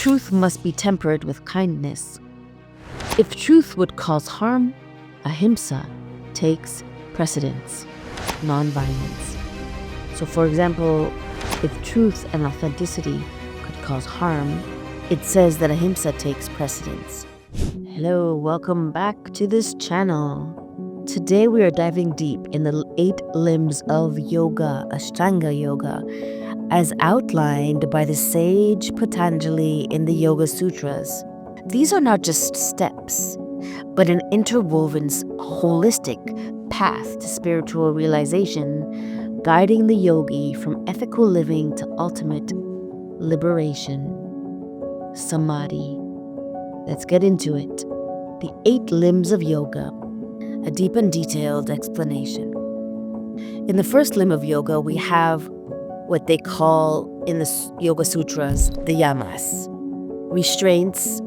truth must be tempered with kindness. If truth would cause harm, AHIMSA takes precedence, non-violence. So for example, if truth and authenticity could cause harm, it says that AHIMSA takes precedence. Hello, welcome back to this channel. Today we are diving deep in the 8 limbs of yoga, Ashtanga yoga, as outlined by the sage Patanjali in the Yoga Sutras. These are not just steps, but an interwoven, holistic path to spiritual realization, guiding the yogi from ethical living to ultimate liberation. Samadhi. Let's get into it. The 8 limbs of yoga, a deep and detailed explanation. In the first limb of yoga, we have what they call in the Yoga Sutras, the Yamas, restraints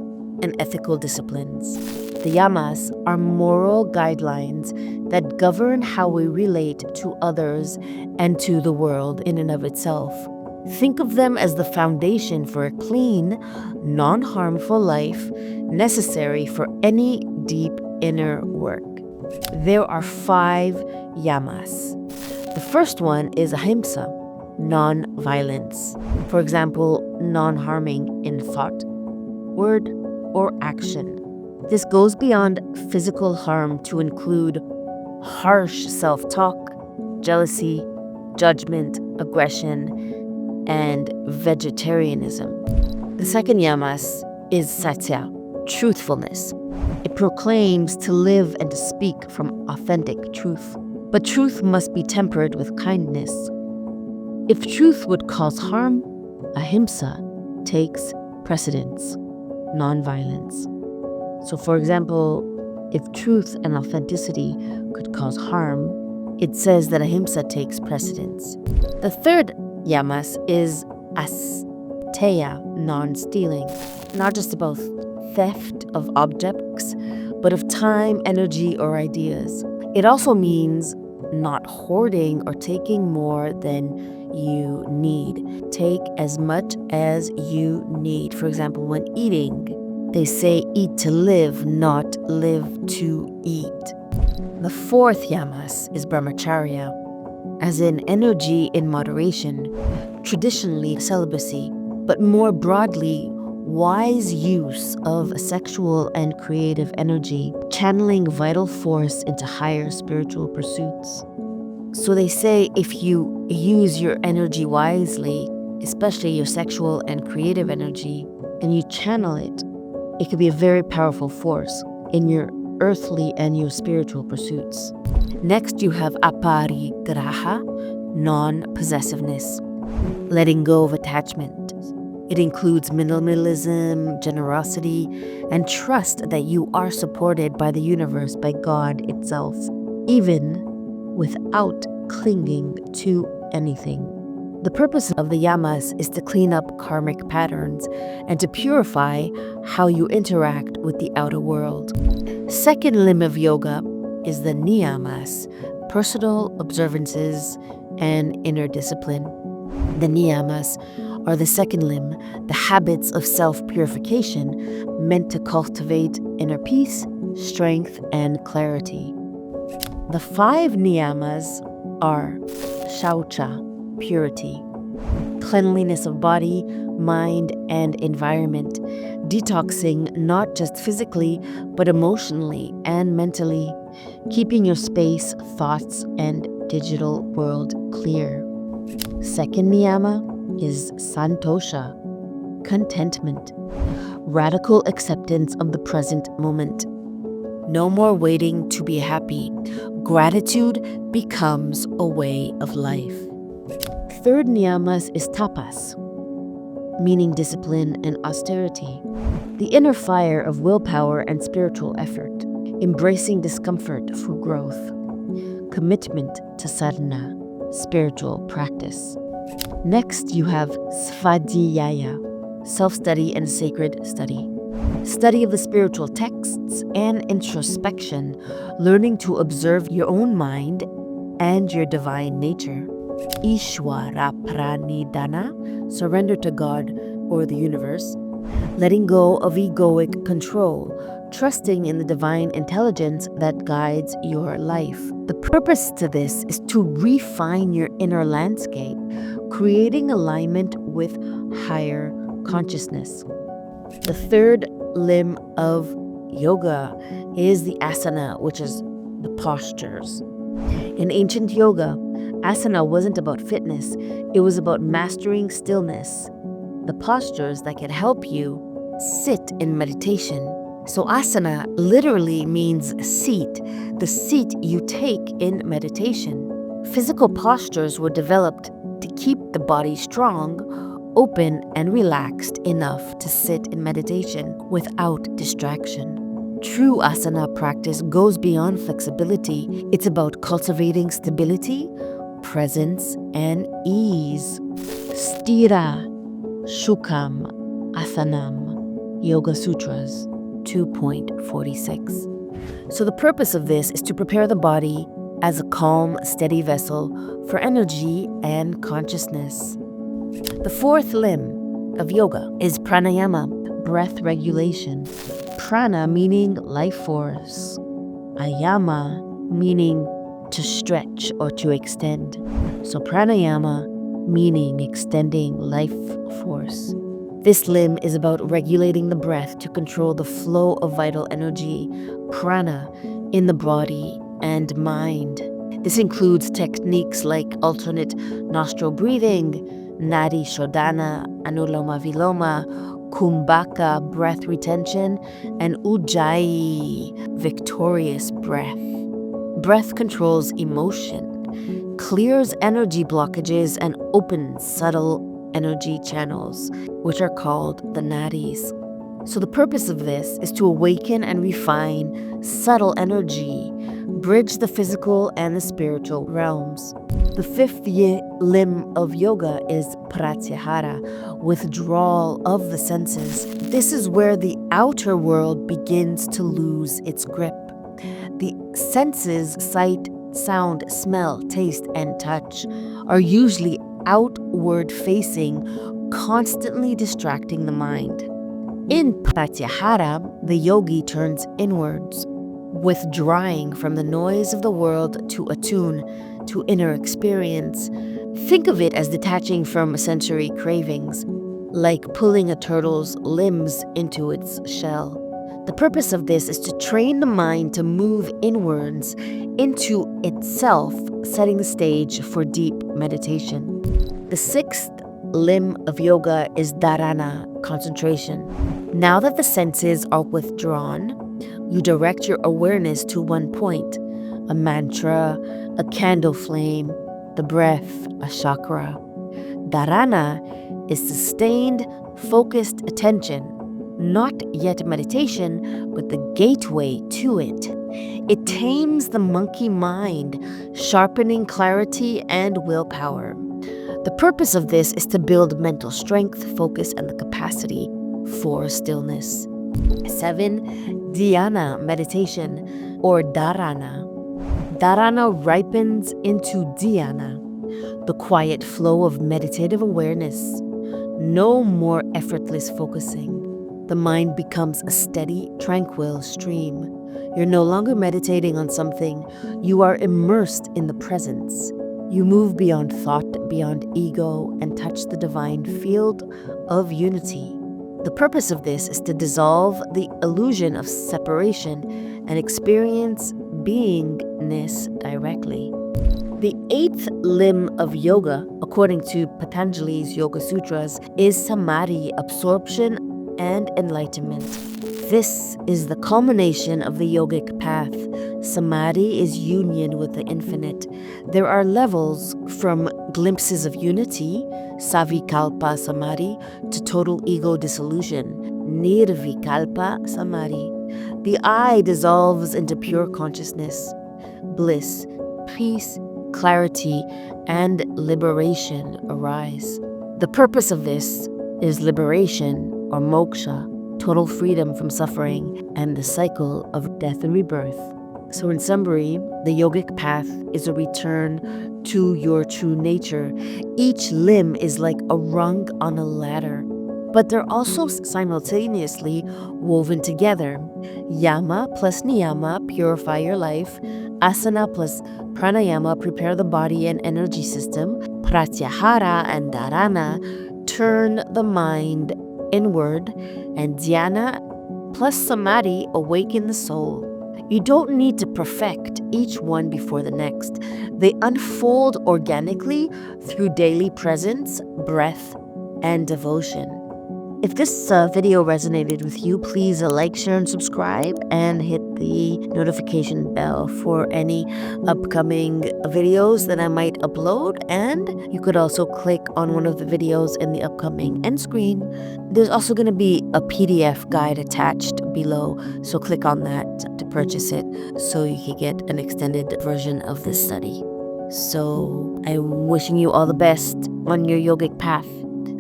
and ethical disciplines. The Yamas are moral guidelines that govern how we relate to others and to the world in and of itself. Think of them as the foundation for a clean, non-harmful life necessary for any deep inner work. There are 5 Yamas. The first one is AHIMSA, non-violence. For example, non-harming in thought, word, or action. This goes beyond physical harm to include harsh self-talk, jealousy, judgment, aggression, and vegetarianism. The second Yamas is SATYA, truthfulness. It proclaims to live and to speak from authentic truth. But truth must be tempered with kindness. If truth would cause harm, AHIMSA takes precedence, non-violence. So for example, if truth and authenticity could cause harm, it says that AHIMSA takes precedence. The third Yamas is ASTEYA, non-stealing. Not just about theft of objects, but of time, energy, or ideas. It also means not hoarding or taking more than you need. Take as much as you need. For example, when eating, they say eat to live, not live to eat. The fourth Yamas is BRAMACHARYA, as in energy in moderation, traditionally celibacy, but more broadly, wise use of sexual and creative energy, channeling vital force into higher spiritual pursuits. So they say if you use your energy wisely, especially your sexual and creative energy, and you channel it, it can be a very powerful force in your earthly and your spiritual pursuits. Next, you have APARIGRAHA, non-possessiveness, letting go of attachment. It includes minimalism, generosity, and trust that you are supported by the universe, by God itself, even without clinging to anything. The purpose of the Yamas is to clean up karmic patterns and to purify how you interact with the outer world. Second limb of yoga is the Niyamas, personal observances and inner discipline. The Niyamas are the second limb, the habits of self-purification meant to cultivate inner peace, strength, and clarity. The 5 Niyamas are Shaucha, purity, cleanliness of body, mind, and environment, detoxing not just physically, but emotionally and mentally, keeping your space, thoughts, and digital world clear. Second Niyama is Santosha, contentment, radical acceptance of the present moment. No more waiting to be happy. Gratitude becomes a way of life. Third Niyamas is Tapas, meaning discipline and austerity, the inner fire of willpower and spiritual effort, embracing discomfort for growth, commitment to sadhana, spiritual practice. Next, you have SVADHYAYA, self-study and sacred study. Study of the spiritual texts and introspection, learning to observe your own mind and your divine nature. Ishwara Pranidhana, surrender to God or the universe. letting go of egoic control, trusting in the divine intelligence that guides your life. The purpose to this is to refine your inner landscape, creating alignment with higher consciousness. The third limb of yoga is the asana, which is the postures. In ancient yoga, asana wasn't about fitness, it was about mastering stillness, the postures that can help you sit in meditation. So asana literally means seat, the seat you take in meditation. Physical postures were developed to keep the body strong, open, and relaxed enough to sit in meditation without distraction. True asana practice goes beyond flexibility. It's about cultivating stability, presence, and ease. Stira, Shukam, Athanam, Yoga Sutras 2.46. So the purpose of this is to prepare the body as a calm, steady vessel for energy and consciousness. The fourth limb of yoga is pranayama, breath regulation. Prana meaning life force. Ayama meaning to stretch or to extend. So pranayama meaning extending life force. This limb is about regulating the breath to control the flow of vital energy, prana, in the body and mind. This includes techniques like alternate nostril breathing, nadi shodhana, anuloma viloma, kumbhaka, breath retention, and ujjayi, victorious breath. Breath controls emotion, clears energy blockages, and opens subtle energy channels, which are called the nadis. So the purpose of this is to awaken and refine subtle energy, bridge the physical and the spiritual realms. The fifth limb of yoga is Pratyahara, withdrawal of the senses. This is where the outer world begins to lose its grip. The senses, sight, sound, smell, taste, and touch, are usually outward facing, constantly distracting the mind. In Pratyahara, the yogi turns inwards, withdrawing from the noise of the world to attune to inner experience. Think of it as detaching from sensory cravings, like pulling a turtle's limbs into its shell. The purpose of this is to train the mind to move inwards into itself, setting the stage for deep meditation. The sixth limb of yoga is Dharana, concentration. Now that the senses are withdrawn, you direct your awareness to one point, a mantra, a candle flame, the breath, a chakra. Dharana is sustained, focused attention, not yet meditation, but the gateway to it. It tames the monkey mind, sharpening clarity and willpower. The purpose of this is to build mental strength, focus, and the capacity for stillness. 7. Dhyana, meditation, or Dharana. Dharana ripens into Dhyana, the quiet flow of meditative awareness. No more effortless focusing. The mind becomes a steady, tranquil stream. You're no longer meditating on something. You are immersed in the presence. You move beyond thought, beyond ego, and touch the divine field of unity. The purpose of this is to dissolve the illusion of separation and experience beingness directly. The 8th limb of yoga, according to Patanjali's Yoga Sutras, is Samadhi, absorption and enlightenment. This is the culmination of the yogic path. Samadhi is union with the infinite. There are levels from glimpses of unity, savikalpa samadhi, to total ego dissolution, nirvikalpa samadhi. The I dissolves into pure consciousness. Bliss, peace, clarity, and liberation arise. The purpose of this is liberation or moksha, total freedom from suffering and the cycle of death and rebirth. So in summary, the yogic path is a return to your true nature. Each limb is like a rung on a ladder. but they're also simultaneously woven together. Yama plus Niyama, purify your life. Asana plus Pranayama, prepare the body and energy system. Pratyahara and Dharana, turn the mind inward. And Dhyana plus Samadhi, awaken the soul. You don't need to perfect each one before the next. They unfold organically through daily presence, breath, and devotion. If this video resonated with you, please like, share, and subscribe, and hit the notification bell for any upcoming videos that I might upload. And you could also click on one of the videos in the upcoming end screen. There's also going to be a PDF guide attached below, so click on that to purchase it so you can get an extended version of this study. So I'm wishing you all the best on your yogic path.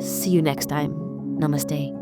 See you next time. Namaste.